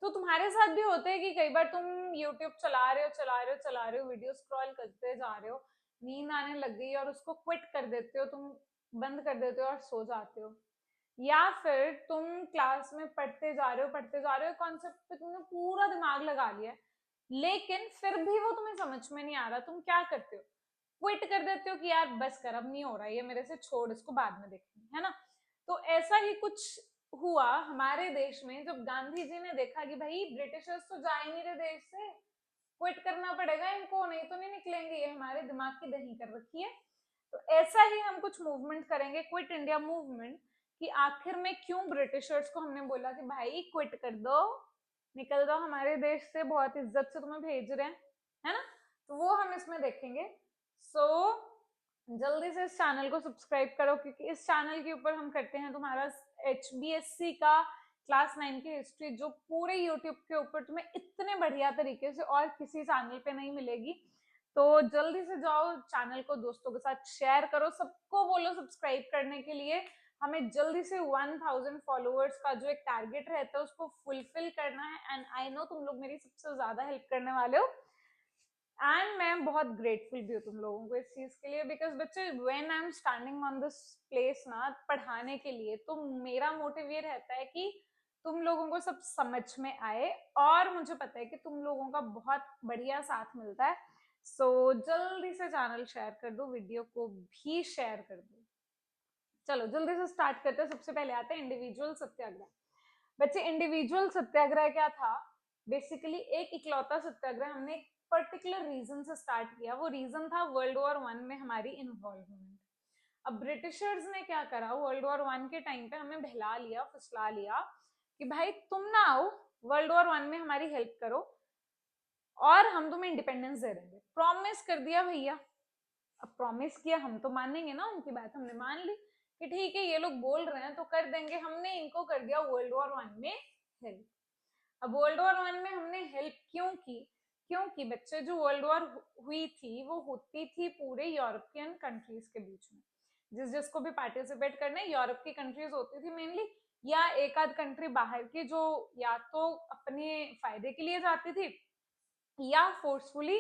तो तुम्हारे साथ भी होता है कि कई बार तुम यूट्यूब चला रहे हो वीडियो स्क्रॉल करते जा रहे हो, नींद आने लग गई और उसको क्विट कर देते हो, तुम बंद कर देते हो और सो जाते हो। या फिर तुम क्लास में पढ़ते जा रहे हो, कॉन्सेप्ट पे तुमने पूरा दिमाग लगा लिया है, लेकिन फिर भी वो तुम्हें समझ में नहीं आ रहा, तुम क्या करते हो? क्विट कर देते हो कि यार बस कर, अब नहीं हो रहा है ये मेरे से, छोड़ इसको, बाद में देखेंगे, है ना। तो ऐसा ही कुछ हुआ हमारे देश में, जब गांधी जी ने देखा कि भाई ब्रिटिशर्स तो जा ही नहीं रहे देश से, क्विट करना पड़ेगा इनको, नहीं तो नहीं निकलेंगे, ये हमारे दिमाग की दही कर रखी है। तो ऐसा ही हम कुछ मूवमेंट करेंगे, क्विट इंडिया मूवमेंट, कि आखिर में क्यों ब्रिटिशर्स को हमने बोला कि भाई क्विट कर दो, निकल दो हमारे देश से, बहुत इज्जत से तुम्हें भेज रहे हैं, है ना। तो वो हम इसमें देखेंगे। सो जल्दी से इस चैनल को सब्सक्राइब करो, क्योंकि इस चैनल के ऊपर हम करते हैं तुम्हारा HBSC का क्लास 9 की हिस्ट्री, जो पूरे यूट्यूब के ऊपर तुम्हें इतने बढ़िया तरीके से और किसी चैनल पे नहीं मिलेगी। तो जल्दी से जाओ, चैनल को दोस्तों के साथ शेयर करो, सबको बोलो सब्सक्राइब करने के लिए। हमें जल्दी से 1000 फॉलोअर्स का जो एक टारगेट रहता है उसको फुलफिल करना है, एंड आई नो तुम लोग मेरी सबसे ज्यादा हेल्प करने वाले हो, एंड मैं बहुत ग्रेटफुल भी हूँ तुम लोगों को इस चीज के लिए, बिकॉज बच्चे when I am standing on this place ना पढ़ाने के लिए, तो मेरा मोटिव ये रहता है कि तुम लोगों को सब समझ में आए, और मुझे पता है कि तुम लोगों का बहुत बढ़िया साथ मिलता है। सो जल्दी से चैनल शेयर कर दो, वीडियो को भी शेयर कर दो। चलो जल्दी से स्टार्ट करते हैं। सबसे पहले आते हैं इंडिविजुअल सत्याग्रह। बच्चे इंडिविजुअल सत्याग्रह क्या था? बेसिकली एक इकलौता सत्याग्रह हमने एक पर्टिकुलर रीजन से स्टार्ट किया। वो रीजन था वर्ल्ड वॉर 1 में हमारी इन्वॉल्वमेंट। अब ब्रिटिशर्स ने क्या करा, वर्ल्ड वॉर 1 के टाइम पे हमें बहला लिया, फुसला लिया कि भाई तुम ना आओ, वर्ल्ड वॉर 1 में हमारी हेल्प करो और हम तुम्हें इंडिपेंडेंस दे देंगे। प्रॉमिस कर दिया भैया। अब प्रॉमिस किया, हम तो मानेंगे ना उनकी बात, हमने मान ली कि ठीक है ये लोग बोल रहे हैं तो कर देंगे। हमने इनको कर दिया वर्ल्ड वॉर 1 में हेल्प। अब वर्ल्ड वॉर 1 में हमने हेल्प क्यों की? क्योंकि बच्चे जो वर्ल्ड वॉर हुई थी वो होती थी पूरे यूरोपियन कंट्रीज के बीच में, जिसको भी पार्टिसिपेट करने यूरोप की कंट्रीज होती थी मेनली, या एक आध कंट्री बाहर की जो या तो अपने फायदे के लिए जाती थी या फोर्सफुली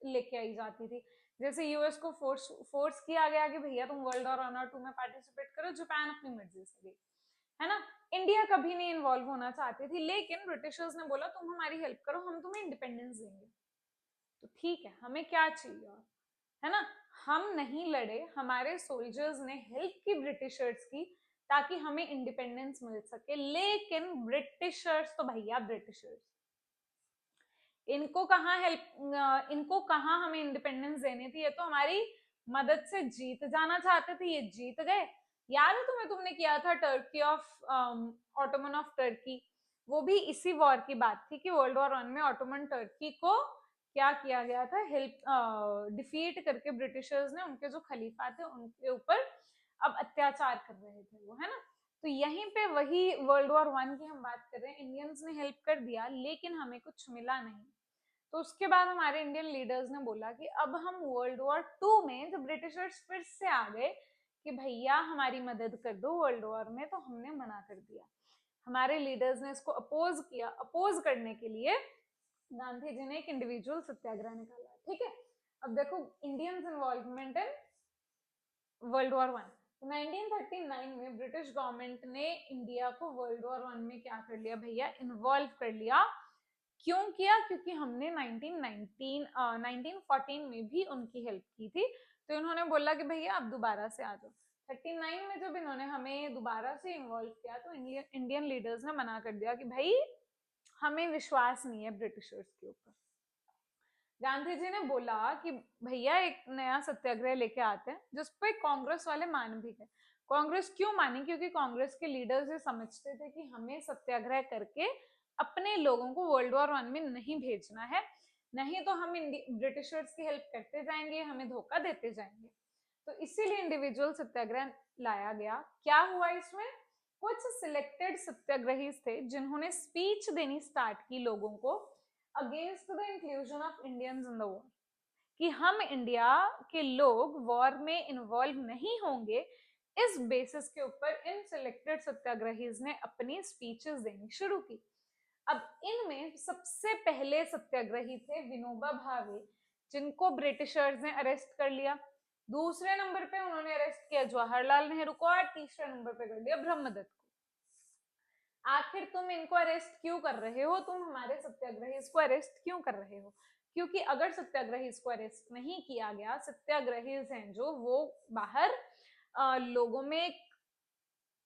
लेके आई जाती थी। जैसे यूएस को फोर्स किया गया कि भैया तुम वर्ल्ड वॉर 1 और 2 में पार्टिसिपेट करो, जापान अपनी मर्जी से गई, है ना। इंडिया कभी नहीं इन्वॉल्व होना चाहती थी, लेकिन ब्रिटिशर्स ने बोला तुम हमारी हेल्प करो, हम तुम्हें इंडिपेंडेंस देंगे। तो ठीक है, हमें क्या चाहिए और, है ना। हम नहीं लड़े, हमारे सोल्जर्स ने हेल्प की ब्रिटिशर्स की, ताकि हमें इंडिपेंडेंस मिल सके। लेकिन ब्रिटिशर्स तो भैया ब्रिटिशर्स, इनको कहाँ हमें इंडिपेंडेंस देनी थी, ये तो हमारी मदद से जीत जाना चाहते थे, ये जीत गए। याद है तुम्हें, तुमने किया था Turkey of Ottoman of Turkey, वो भी इसी वॉर की बात थी कि वर्ल्ड वॉर 1 में ऑटोमन टर्की को क्या किया गया था, हेल्प डिफीट करके ब्रिटिशर्स ने उनके जो खलीफा थे उनके ऊपर अब अत्याचार कर रहे थे वो, है ना। तो यहीं पे वही वर्ल्ड वॉर 1 की हम बात कर रहे हैं। इंडियंस ने हेल्प कर दिया लेकिन हमें कुछ मिला नहीं। तो उसके बाद हमारे इंडियन लीडर्स ने बोला कि अब हम वर्ल्ड वॉर 2 में, जब ब्रिटिशर्स फिर से आ गए कि भैया हमारी मदद कर दो वर्ल्ड वॉर में, तो हमने मना कर दिया। हमारे लीडर्स ने इसको अपोज किया। अपोज करने के लिए गांधी जी ने एक इंडिविजुअल सत्याग्रह निकाला, ठीक है। अब देखो Indians involvement in world war 1। 1939 में ब्रिटिश गवर्नमेंट ने इंडिया को वर्ल्ड वॉर 1 में क्या कर लिया भैया, इन्वॉल्व कर लिया। क्यों किया? क्योंकि हमने 1914 में भी उनकी हेल्प की थी, तो इन्होंने बोला कि भैया आप दोबारा से आ जाओ। 39 में जब इन्होंने हमें दोबारा से इन्वॉल्व किया तो इंडियन लीडर्स ने मना कर दिया कि भाई हमें विश्वास नहीं है ब्रिटिशर्स के ऊपर। गांधी जी ने बोला कि भैया एक नया सत्याग्रह लेके आते हैं जिसपे कांग्रेस वाले मान भी गए। कांग्रेस क्यों मानी? क्योंकि कांग्रेस के लीडर्स ये समझते थे कि हमें सत्याग्रह करके अपने लोगों को वर्ल्ड वॉर 1 में नहीं भेजना है, नहीं तो हम ब्रिटिशर्स की हेल्प करते जाएंगे, हमें धोखा देते जाएंगे। तो इसीलिए इंडिविजुअल सत्याग्रह लाया गया। क्या हुआ इसमें? कुछ सिलेक्टेड सत्याग्रही थे जिन्होंने स्पीच देनी स्टार्ट की लोगों को against the inclusion of Indians in the war, कि हम इंडिया के लोग वॉर में इन्वॉल्व नहीं होंगे। इस बेसिस के ऊपर इन सिलेक्टेड सत्याग्रहीज ने अपनी स्पीचेस देनी शुरू की। अब इनमें सबसे पहले सत्याग्रही थे विनोबा भावे, जिनको ब्रिटिशर्स ने अरेस्ट कर लिया। दूसरे नंबर पे उन्होंने अरेस्ट किया जवाहरलाल नेहरू को, और तीसरे नंबर पे कर लिया ब्रह्मदत्त को। आखिर तुम इनको अरेस्ट क्यों कर रहे हो? तुम हमारे सत्याग्रही को अरेस्ट क्यों कर रहे हो? क्योंकि अगर सत्याग्रही को अरेस्ट नहीं किया गया, सत्याग्रही हैं जो वो बाहर लोगों में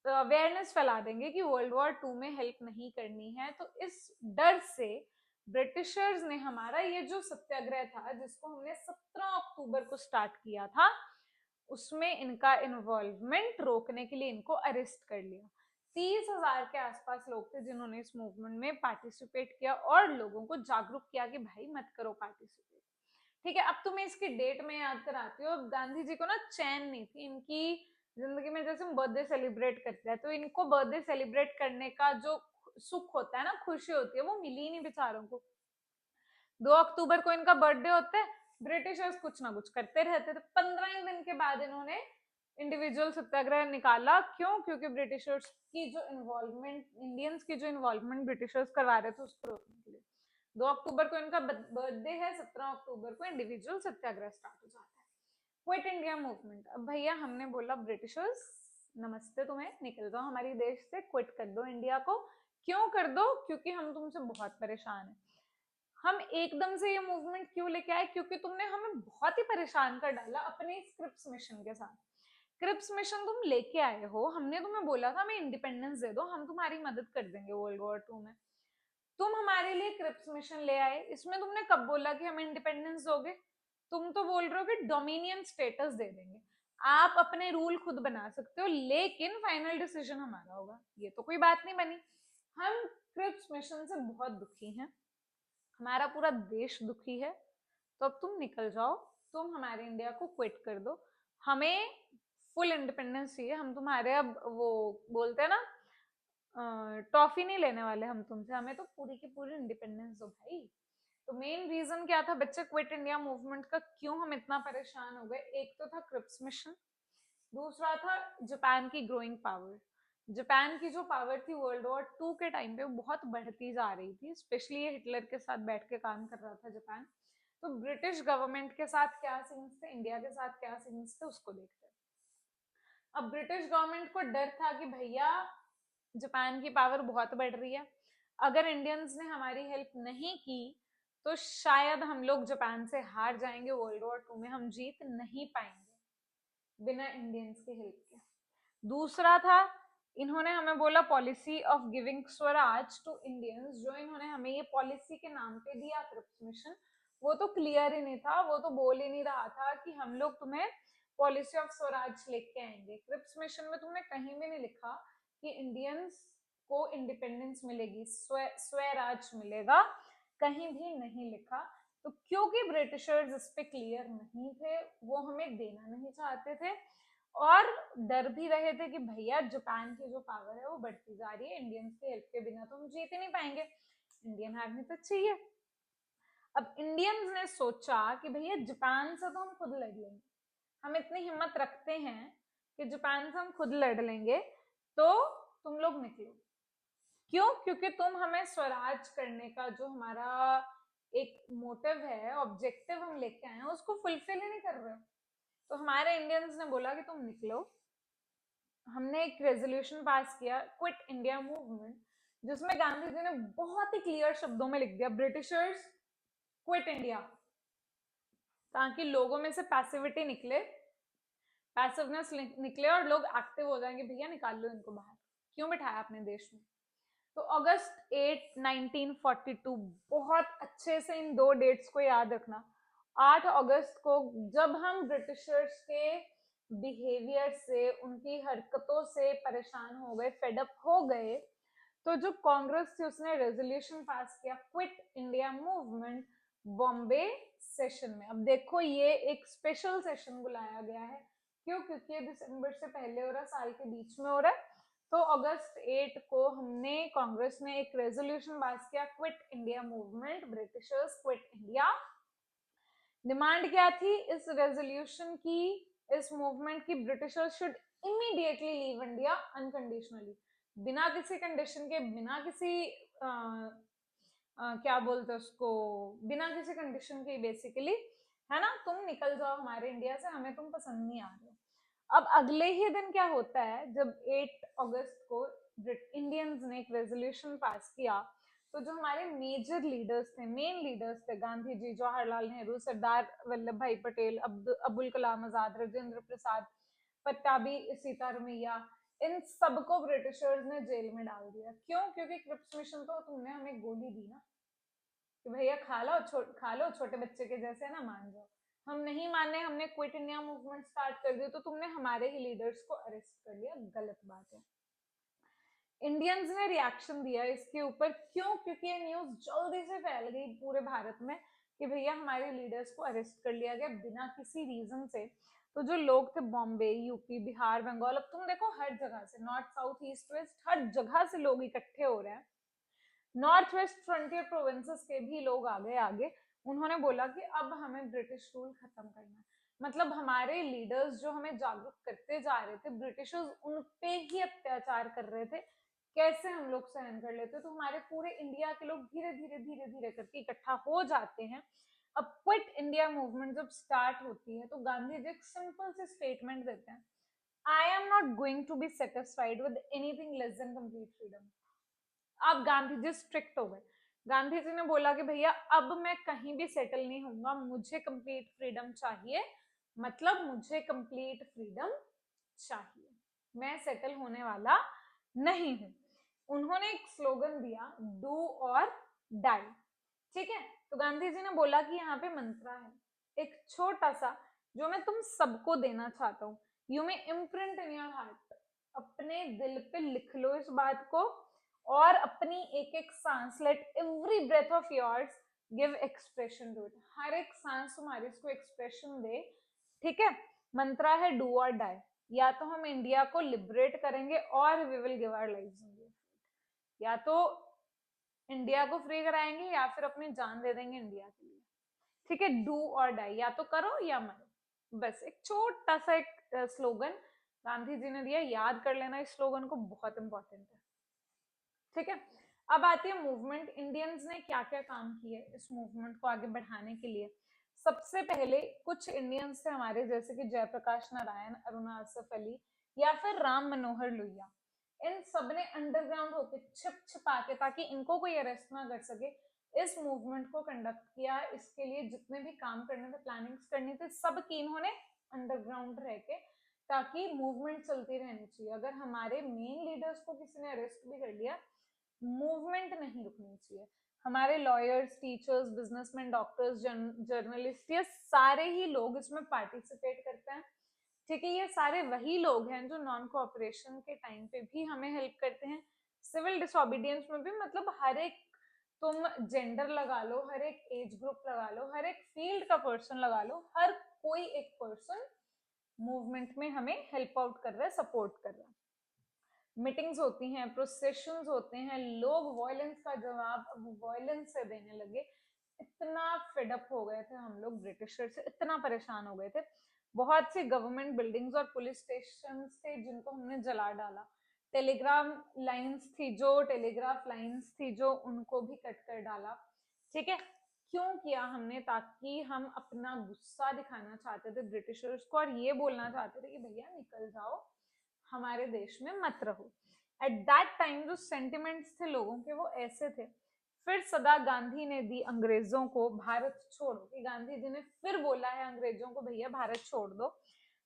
अवेयरनेस फैला देंगे कि वर्ल्ड वॉर 2 में हेल्प नहीं करनी है। तो इस डर से ब्रिटिशर्स ने हमारा ये जो सत्याग्रह था, जिसको हमने 17 अक्टूबर को स्टार्ट किया था, उसमें इनका इन्वॉल्वमेंट रोकने के लिए इनको अरेस्ट कर लिया। 30,000 के आसपास लोग थे जिन्होंने इस मूवमेंट में पार्टिसिपेट किया और लोगों को जागरूक किया कि भाई मत करो पार्टिसिपेट। ठीक है, अब तुम्हें इसकी डेट में याद कराती हूँ। गांधी जी को ना चैन नहीं थी इनकी जिंदगी में। जैसे हम बर्थडे सेलिब्रेट करते हैं, तो इनको बर्थडे सेलिब्रेट करने का जो सुख होता है ना, खुशी होती है, वो मिली नहीं बेचारों को। 2 अक्टूबर को इनका बर्थडे होता है, ब्रिटिशर्स कुछ ना कुछ करते रहते थे। 15 दिन के बाद इन्होंने इंडिविजुअल सत्याग्रह निकाला। क्यों? क्योंकि ब्रिटिशर्स की जो इन्वॉल्वमेंट, इंडियंस की जो इन्वॉल्वमेंट ब्रिटिशर्स करवा रहे थे, उसको रोकने के लिए। 2 अक्टूबर को इनका बर्थडे है, 17 अक्टूबर को इंडिविजुअल सत्याग्रह स्टार्ट हो जाता है। Quit India movement. अब भैया हमने बोला ब्रिटिशर्स नमस्ते, तुम्हें निकल जाओ हमारी देश से, क्विट कर दो इंडिया को। क्यों कर दो? क्योंकि हम तुमसे बहुत परेशान हैं। हम एकदम से ये मूवमेंट क्यों लेके आए? क्योंकि तुमने हमें बहुत ही परेशान कर डाला अपने क्रिप्स मिशन के साथ। क्रिप्स मिशन तुम लेके आए हो, हमने तुम्हें बोला था हमें इंडिपेंडेंस दे दो, हम तुम्हारी मदद कर देंगे वर्ल्ड वॉर 2 में। तुम हमारे लिए क्रिप्स मिशन ले आए, इसमें तुमने कब बोला कि हमें इंडिपेंडेंस दोगे? तुम तो बोल रहे हो कि डोमिनियन स्टेटस दे देंगे, आप अपने रूल खुद बना सकते हो, लेकिन फाइनल डिसीजन हमारा होगा। ये तो कोई बात नहीं बनी। हम क्रिप्स मिशन से बहुत दुखी हैं, हमारा पूरा देश दुखी है। तो अब तुम निकल जाओ, तुम हमारे इंडिया को क्विट कर दो, हमें फुल इंडिपेंडेंस चाहिए। हम तुम्हारे अब वो बोलते हैं ना, टॉफी नहीं लेने वाले हम तुमसे, हमें तो पूरी की पूरी इंडिपेंडेंस दो भाई। तो मेन रीजन क्या था बच्चे क्विट इंडिया मूवमेंट का, क्यों हम इतना परेशान हो गए? एक तो था क्रिप्स मिशन, दूसरा था जापान की ग्रोइंग पावर। जापान की जो पावर थी वर्ल्ड वॉर 2 के टाइम पे वो बहुत बढ़ती जा रही थी, स्पेशली ये हिटलर के साथ बैठ के काम कर रहा था जापान। तो ब्रिटिश गवर्नमेंट के साथ क्या सीन्स थे, इंडिया के साथ क्या सीन्स थे, उसको देखते हैं। अब ब्रिटिश गवर्नमेंट को डर था कि भैया जापान की पावर बहुत बढ़ रही है, अगर इंडियंस ने हमारी हेल्प नहीं की तो शायद हम लोग जापान से हार जाएंगे, वर्ल्ड वॉर 2 में हम जीत नहीं पाएंगे बिना इंडियंस की हेल्प के। दूसरा था, इन्होंने हमें बोला policy of giving swaraj to Indians, जो इन्होंने हमें ये पॉलिसी के नाम पे दिया क्रिप्स मिशन, वो तो क्लियर ही नहीं था, वो तो बोल ही नहीं रहा था कि हम लोग तुम्हें पॉलिसी ऑफ स्वराज लेके आएंगे। क्रिप्स मिशन में तुमने कहीं भी नहीं लिखा कि इंडियंस को इंडिपेंडेंस मिलेगी, स्वराज मिलेगा, कहीं भी नहीं लिखा। तो क्योंकि ब्रिटिशर्स इस पे क्लियर नहीं थे, वो हमें देना नहीं चाहते थे, और डर भी रहे थे कि भैया जापान की जो पावर है वो बढ़ती जा रही है, इंडियंस की हेल्प के बिना तो हम जीत ही नहीं पाएंगे, इंडियन आर्मी तो चाहिए। अब इंडियंस ने सोचा कि भैया जापान से तो हम खुद लड़ लेंगे, हम इतनी हिम्मत रखते हैं कि जापान से हम खुद लड़ लेंगे, तो तुम लोग निकलो। क्यों? क्योंकि तुम हमें स्वराज करने का जो हमारा एक मोटिव है, ऑब्जेक्टिव हम लेके आए हैं, उसको फुलफिल ही नहीं कर रहे हो। तो हमारे इंडियंस ने बोला कि तुम निकलो। हमने एक रेजोल्यूशन पास किया, क्विट इंडिया मूवमेंट, जिसमें गांधी जी ने बहुत ही क्लियर शब्दों में लिख दिया ब्रिटिशर्स क्विट इंडिया, ताकि लोगों में से पैसिविटी निकले, पैसिवनेस निकले और लोग एक्टिव हो जाएंगे, भैया निकाल लो इनको बाहर, क्यों बिठाया अपने देश में। तो अगस्त 8 1942, बहुत अच्छे से इन दो डेट्स को याद रखना। 8 अगस्त को जब हम ब्रिटिशर्स के बिहेवियर से, उनकी हरकतों से परेशान हो गए, फेडअप हो गए, तो जो कांग्रेस थी उसने रेजोल्यूशन पास किया quit India movement Bombay session में। अब देखो ये एक स्पेशल सेशन बुलाया गया है, क्यों? क्योंकि ये दिसंबर से पहले हो रहा, साल के बीच में हो रहा है। तो अगस्त 8 को हमने, कांग्रेस ने एक रेजोल्यूशन पास किया quit India movement, Britishers quit India. Demand क्या थी इस रेजोल्यूशन की, इस मूवमेंट की? Britishers should immediately leave India unconditionally, बिना किसी कंडीशन के, बिना किसी क्या बोलते हैं उसको, बिना किसी कंडीशन के बेसिकली, है ना, तुम निकल जाओ हमारे इंडिया से, हमें तुम पसंद नहीं आ रहे हो। अब अगले ही दिन क्या होता है, जब 8 अगस्त को इंडियंस ने एक रेजोल्यूशन पास किया, तो जो हमारे मेजर लीडर्स थे, मेन लीडर्स थे, गांधी जी, जवाहरलाल नेहरू, सरदार वल्लभ भाई पटेल, अब्दुल कलाम आजाद, राजेंद्र प्रसाद, पट्टाभी सीतारमैया, इन सबको ब्रिटिशर्स ने जेल में डाल दिया। क्यों? क्योंकि क्रिप्स मिशन तो तुमने हमें गोली दी ना कि भैया खा लो, छोटे बच्चे के जैसे ना, मान जाओ। हम नहीं माने, हमने क्विट इंडिया मूवमेंट स्टार्ट कर दी, तो तुमने हमारे ही लीडर्स को अरेस्ट कर लिया। गलत बात है। इंडियंस ने रिएक्शन दिया इसके ऊपर। क्यों? क्योंकि ये न्यूज जल्दी से फैल गई पूरे भारत में कि भैया हमारे लीडर्स को अरेस्ट कर लिया गया बिना किसी रीजन से। तो जो लोग थे बॉम्बे, यूपी, बिहार, बंगाल, अब तुम देखो हर जगह से, नॉर्थ, साउथ, ईस्ट, वेस्ट, हर जगह से लोग इकट्ठे हो रहे हैं। नॉर्थ वेस्ट फ्रंटियर प्रोविंसेस के भी लोग आ गए आगे। उन्होंने बोला कि अब हमें ब्रिटिश रूल खत्म करना है। मतलब हमारे लीडर्स जो हमें जागरूक करते जा रहे थे, ब्रिटिशर्स उन पे ही अत्याचार कर रहे थे, कैसे हम लोग सहन कर लेते। तो हमारे पूरे इंडिया के लोग धीरे धीरे धीरे धीरे करके इकट्ठा हो जाते हैं। अब क्विट इंडिया मूवमेंट जब स्टार्ट होती है, तो गांधी जी एक सिंपल सी स्टेटमेंट देते हैं, I am not going to be satisfied with anything less than complete freedom. अब गांधी जी स्ट्रिक्ट हो गए। गांधी जी ने बोला कि भैया अब मैं कहीं भी सेटल नहीं होऊंगा, मुझे कंप्लीट फ्रीडम चाहिए। मतलब मुझे कंप्लीट फ्रीडम चाहिए, मैं सेटल होने वाला नहीं हूं। उन्होंने एक स्लोगन दिया, डू और डाई। ठीक है, तो गांधी जी ने बोला कि यहाँ पे मंत्रा है एक छोटा सा, जो मैं तुम सबको देना चाहता हूं। You may imprint in your heart, अपने दिल पे लिख लो इस बात को, और अपनी एक एक सांस, let every breath of yours give expression to it. हर एक सांस तुम्हारी इसको एक्सप्रेशन दे। ठीक है, मंत्रा है डू और डाई। या तो हम इंडिया को लिबरेट करेंगे और we will give our lives, या तो इंडिया को फ्री कराएंगे या फिर अपनी जान दे देंगे इंडिया के लिए। ठीक है, डू और डाई, या तो करो या मरो। बस एक छोटा सा एक स्लोगन गांधी जी ने दिया, याद कर लेना इस स्लोगन को, बहुत इंपॉर्टेंट है। ठीक है, अब आती है मूवमेंट। इंडियंस ने क्या क्या काम किए इस मूवमेंट को आगे बढ़ाने के लिए। सबसे पहले कुछ इंडियंस थे हमारे, जैसे कि जयप्रकाश नारायण, अरुणा असफ अली, या फिर राम मनोहर लोहिया। इन सबने अंडरग्राउंड होके छिप छिपा के, ताकि इनको कोई अरेस्ट ना कर सके, इस मूवमेंट को कंडक्ट किया। इसके लिए जितने भी काम करने थे, प्लानिंग्स करनी थी, सब की इन्होंने अंडरग्राउंड रह के, ताकि मूवमेंट चलती रहनी चाहिए। अगर हमारे मेन लीडर्स को किसी ने अरेस्ट भी कर लिया, मूवमेंट नहीं रुकनी चाहिए। हमारे lawyers, teachers, businessman, doctors, journalist, ये सारे ही लोग इसमें पार्टिसिपेट करते हैं। ठीक है, ये सारे वही लोग हैं जो नॉन कोऑपरेशन के टाइम पे भी हमें हेल्प करते हैं। सिविल डिसोबीडियंस में भी, मतलब हर एक, तुम जेंडर लगा लो, हर एक एज ग्रुप लगा लो, हर एक फील्ड का पर्सन लगा लो, हर कोई एक पर्सन मूवमेंट में हमें हेल्प आउट कर रहा है, सपोर्ट कर रहा है। मीटिंग्स होती हैं, प्रोसेशंस होते हैं, लोग वायलेंस का जवाब अब वायलेंस से देने लगे। इतना फेडअप हो गए थे हम लोग ब्रिटिशर से, इतना परेशान हो गए थे। बहुत सी गवर्नमेंट बिल्डिंग्स और पुलिस स्टेशन थे जिनको हमने जला डाला। टेलीग्राफ लाइंस थी जो उनको भी कट कर डाला। ठीक है, क्यों किया हमने? ताकि हम अपना गुस्सा दिखाना चाहते थे ब्रिटिशर्स को, और ये बोलना चाहते थे कि भैया निकल जाओ, हमारे देश में मत रहो। एट दैट टाइम जो सेंटिमेंट्स थे लोगों के, वो ऐसे थे। फिर सदा गांधी ने दी अंग्रेजों को भारत छोड़ो, कि गांधी जी ने फिर बोला है अंग्रेजों को, भैया भारत छोड़ दो,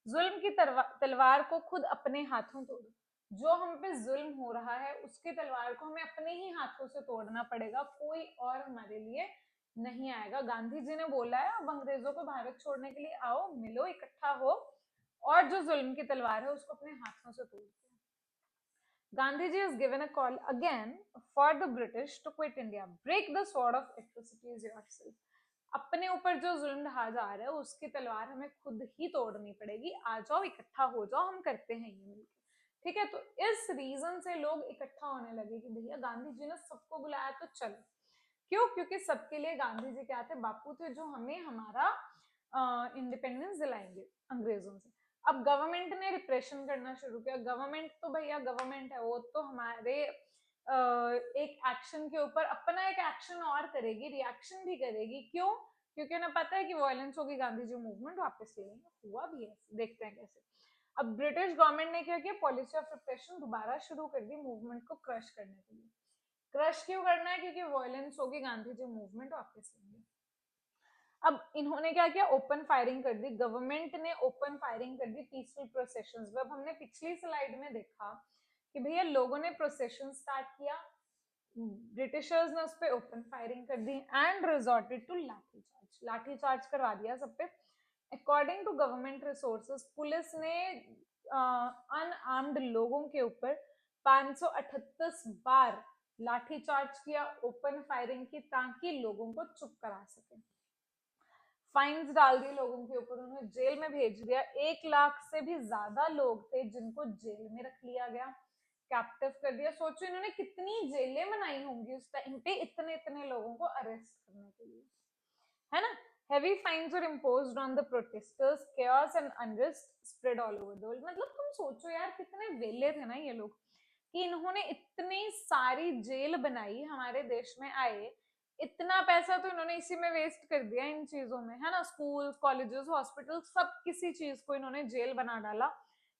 जुल्म की तलवार को खुद अपने हाथों तोड़ो। जो हम पे जुल्म हो रहा है उसकी तलवार को हमें अपने ही हाथों से तोड़ना पड़ेगा, कोई और हमारे लिए नहीं आएगा। गांधी जी ने बोला है अब अंग्रेजों को भारत छोड़ने के लिए आओ, मिलो, इकट्ठा हो, और जो जुल्म की तलवार है उसको अपने हाथों से तोड़ दो। Gandhiji has given a call again for the British to quit India. Break the sword of atrocities yourself. अपने ऊपर जो जुल्म ढहा जा रहा है उसकी तलवार हमें खुद ही तोड़नी पड़ेगी। आ जाओ, इकट्ठा हो जाओ, हम करते हैं ये मिलकर। ठीक है, तो इस रीजन से लोग इकट्ठा होने लगे कि भैया गांधी जी ने सबको बुलाया तो चलो। क्यों? क्योंकि सबके लिए गांधी जी क्या थे? बापू थे, जो हमें हमारा इंडिपेंडेंस दिलाएंगे अंग्रेजों से। अब गवर्नमेंट ने रिप्रेशन करना शुरू किया। गवर्नमेंट तो भैया गवर्नमेंट है, वो तो हमारे एक एक्शन के ऊपर अपना एक एक्शन और करेगी, रिएक्शन भी करेगी। क्यों? क्योंकि उन्हें पता है कि वायलेंस होगी, गांधी जी मूवमेंट वापस ले लेंगे। हुआ भी है, देखते हैं कैसे। अब ब्रिटिश गवर्नमेंट ने क्या किया, पॉलिसी ऑफ रिप्रेशन दोबारा शुरू कर दी मूवमेंट को क्रश करने के लिए। क्रश क्यों करना है? क्योंकि वायलेंस होगी, गांधी जी मूवमेंट वापस लेंगे। अब इन्होंने क्या किया, ओपन फायरिंग कर दी, गवर्नमेंट ने ओपन फायरिंग कर दी पीसफुल प्रोसेशंस में। अब हमने पिछली स्लाइड में देखा कि भैया लोगों ने प्रोसेशन स्टार्ट किया, ब्रिटिशर्स ने उस पर ओपन फायरिंग कर दी and resorted to lathicharge, lathicharge करवा दिया सब पे। According to government resources, police ने अनआर्म्ड लोगों के ऊपर 538 बार लाठीचार्ज किया, ओपन फायरिंग की, ताकि लोगों को चुप करा सके। फाइन्स डाल दिए लोगों के ऊपर, उन्हें जेल में भेज दिया। 1 लाख से भी ज्यादा लोग थे जिनको जेल में रख लिया गया, कैप्टिव कर दिया। सोचो इन्होंने कितनी जेलें बनाई होंगी उस टाइम पे इतने इतने लोगों को अरेस्ट करने के लिए, है ना। Heavy fines were imposed on the protesters, chaos and unrest spread all over the world। मतलब तुम सोचो यार कितने वेले थे ना ये लोग, कि इन्होंने इतनी सारी जेल बनाई, हमारे देश में आए, इतना पैसा तो इन्होंने इसी में वेस्ट कर दिया इन चीजों में, है ना। स्कूल, कॉलेजेस, हॉस्पिटल, सब किसी चीज को इन्होंने जेल बना डाला,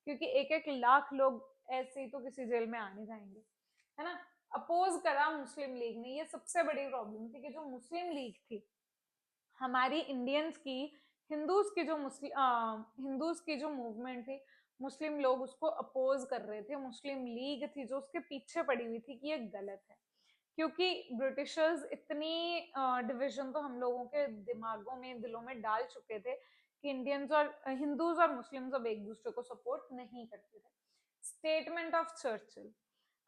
क्योंकि 1-1 लाख लोग ऐसे ही तो किसी जेल में आ नहीं जाएंगे, है ना। अपोज करा मुस्लिम लीग ने, ये सबसे बड़ी प्रॉब्लम थी कि जो मुस्लिम लीग थी हमारी इंडियंस की, हिंदूज की जो मूवमेंट थी, मुस्लिम लोग उसको अपोज कर रहे थे। मुस्लिम लीग थी जो उसके पीछे पड़ी हुई थी कि ये गलत है, क्योंकि ब्रिटिशर्स इतनी डिवीजन तो हम लोगों के दिमागों में, दिलों में डाल चुके थे कि इंडियंस और हिंदूज और मुस्लिम्स अब एक दूसरे को सपोर्ट नहीं करते थे। Statement of Churchill.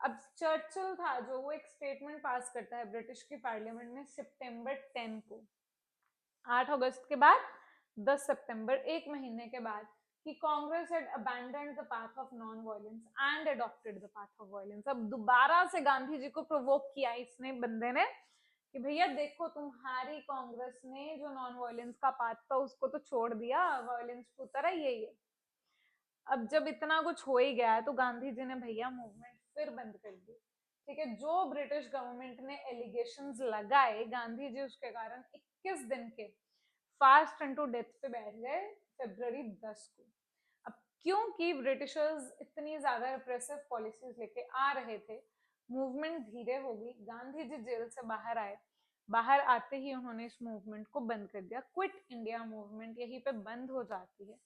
अब चर्चिल था जो, वो एक स्टेटमेंट पास करता है ब्रिटिश की पार्लियामेंट में सितंबर 10 को, 8 अगस्त के बाद 10 सितंबर, एक महीने के बाद, कि Congress had abandoned the path of non violence and adopted the path of violence. अब दोबारा से गांधी जी को प्रोवोक किया इसने, बंदे ने, कि भैया देखो तुम्हारी कांग्रेस ने जो नॉन वायलेंस का पाथ था उसको तो छोड़ दिया, वायलेंस की तरह यही है। अब जब इतना कुछ हो ही गया है तो गांधी जी ने भैया मूवमेंट फिर बंद कर दी, ठीक है। जो ब्रिटिश गवर्नमेंट ने एलिगेशंस लगाए, गांधी जी उसके कारण 21 दिन के फास्ट एंड टू डेथ पे बैठ गए फरवरी 10 को। अब क्योंकि ब्रिटिशर्स इतनी ज्यादा रिप्रेसिव पॉलिसीज लेके आ रहे थे, मूवमेंट धीरे हो गई। गांधी जी जेल से बाहर आए, बाहर आते ही उन्होंने इस मूवमेंट को बंद कर दिया। क्विट इंडिया मूवमेंट यहीं पे बंद हो जाती है।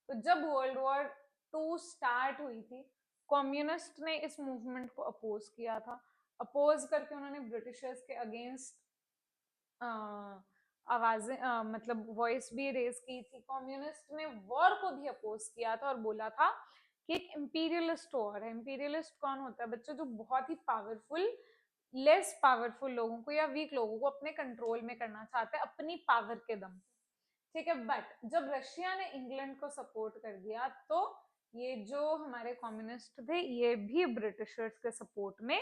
तो जब वर्ल्ड वॉर 2 स्टार्ट हुई थी, कम्युनिस्ट ने इस मूवमेंट को अपोज किया था। अपोज करके उन्होंने ब्रिटिशर्स के अगेंस्ट आवाजें, मतलब वॉइस भी रेज की थी। कम्युनिस्ट ने वॉर को भी अपोज किया था और बोला था कि एक इंपीरियलिस्ट वॉर है। इंपीरियलिस्ट कौन होता है बच्चों? जो बहुत ही पावरफुल, लेस पावरफुल लोगों को या वीक लोगों को अपने कंट्रोल में करना चाहते हैं अपनी पावर के दम पे, ठीक है। बट जब रशिया ने इंग्लैंड को सपोर्ट कर दिया तो ये जो हमारे कम्युनिस्ट थे ये भी ब्रिटिशर्स के सपोर्ट में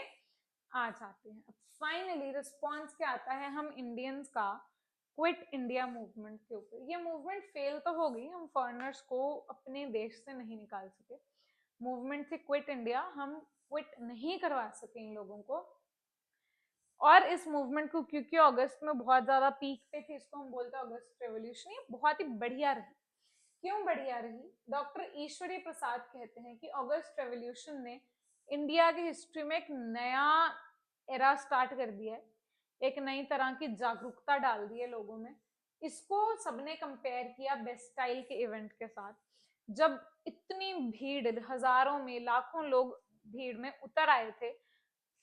आ जाते हैं। अब फाइनली रिस्पॉन्स क्या आता है हम इंडियंस का क्विट इंडिया मूवमेंट के ऊपर। ये मूवमेंट फेल तो हो गई, हम फॉरेनर्स को अपने देश से नहीं निकाल सके। मूवमेंट थी क्विट इंडिया, हम क्विट नहीं करवा सके इन लोगों को। और इस मूवमेंट को, क्योंकि अगस्त में बहुत ज्यादा पीक पे थी, इसको हम बोलते हैं अगस्त रेवोल्यूशन, ये बहुत ही बढ़िया रही। क्यों बढ़िया रही? डॉक्टर ईश्वरी प्रसाद कहते हैं कि अगस्त रेवोल्यूशन ने इंडिया की हिस्ट्री में एक नया एरा स्टार्ट कर दिया है, एक नई तरह की जागरूकता डाल दी है लोगों में। इसको सबने कंपेयर किया बेस्टाइल के इवेंट के साथ। जब इतनी भीड़, हजारों में, लाखों लोग भीड़ में उतर आए थे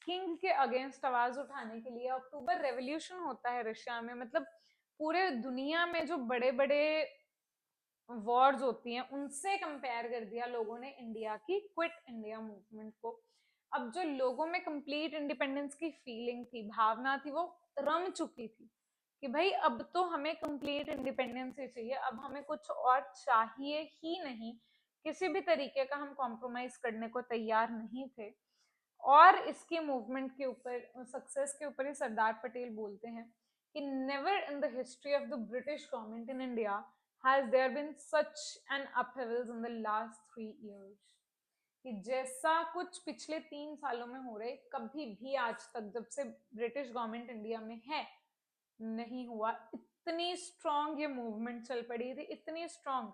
किंग के अगेंस्ट आवाज उठाने के लिए। अक्टूबर रेवोल्यूशन होता है रशिया में, मतलब पूरे दुनिया में जो बड़े बड़े वॉर्स होती हैं उनसे कंपेयर कर दिया लोगों ने इंडिया की क्विट इंडिया मूवमेंट को। अब जो लोगों में कंप्लीट इंडिपेंडेंस की फीलिंग थी, भावना थी, वो रम चुकी थी कि भाई अब तो हमें कंप्लीट इंडिपेंडेंस ही चाहिए, अब हमें कुछ और चाहिए ही नहीं, किसी भी तरीके का हम कॉम्प्रोमाइज करने को तैयार नहीं थे। और इसके मूवमेंट के ऊपर, सक्सेस के ऊपर ही सरदार पटेल बोलते हैं कि never in the history of the British government in India has there been such an upheavals in the last 3 years। कि जैसा कुछ पिछले 3 सालों में हो रहे कभी भी आज तक जब से ब्रिटिश गवर्नमेंट इंडिया में है नहीं हुआ। इतनी स्ट्रांग ये मूवमेंट चल पड़ी थी, इतनी स्ट्रांग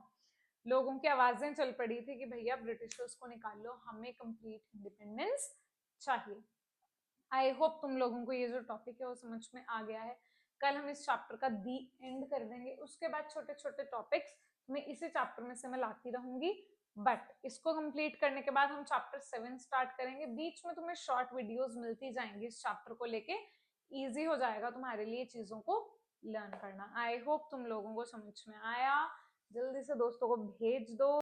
लोगों की आवाजें चल पड़ी थी कि भैया ब्रिटिशर्स को निकाल लो, हमें कंप्लीट इंडिपेंडेंस चाहिए। आई होप तुम लोगों को ये जो टॉपिक है वो समझ में आ गया है। कल हम इस चैप्टर का दी एंड कर देंगे, उसके बाद छोटे छोटे टॉपिक्स मैं इसी चैप्टर में से मैं लाती रहूंगी। बट इसको कंप्लीट करने के बाद हम चैप्टर 7 स्टार्ट करेंगे। बीच में तुम्हें शॉर्ट वीडियोस मिलती जाएंगी इस चैप्टर को लेके, इजी हो जाएगा तुम्हारे लिए चीजों को लर्न करना। आई होप तुम लोगों को समझ में आया। जल्दी से दोस्तों को भेज दो।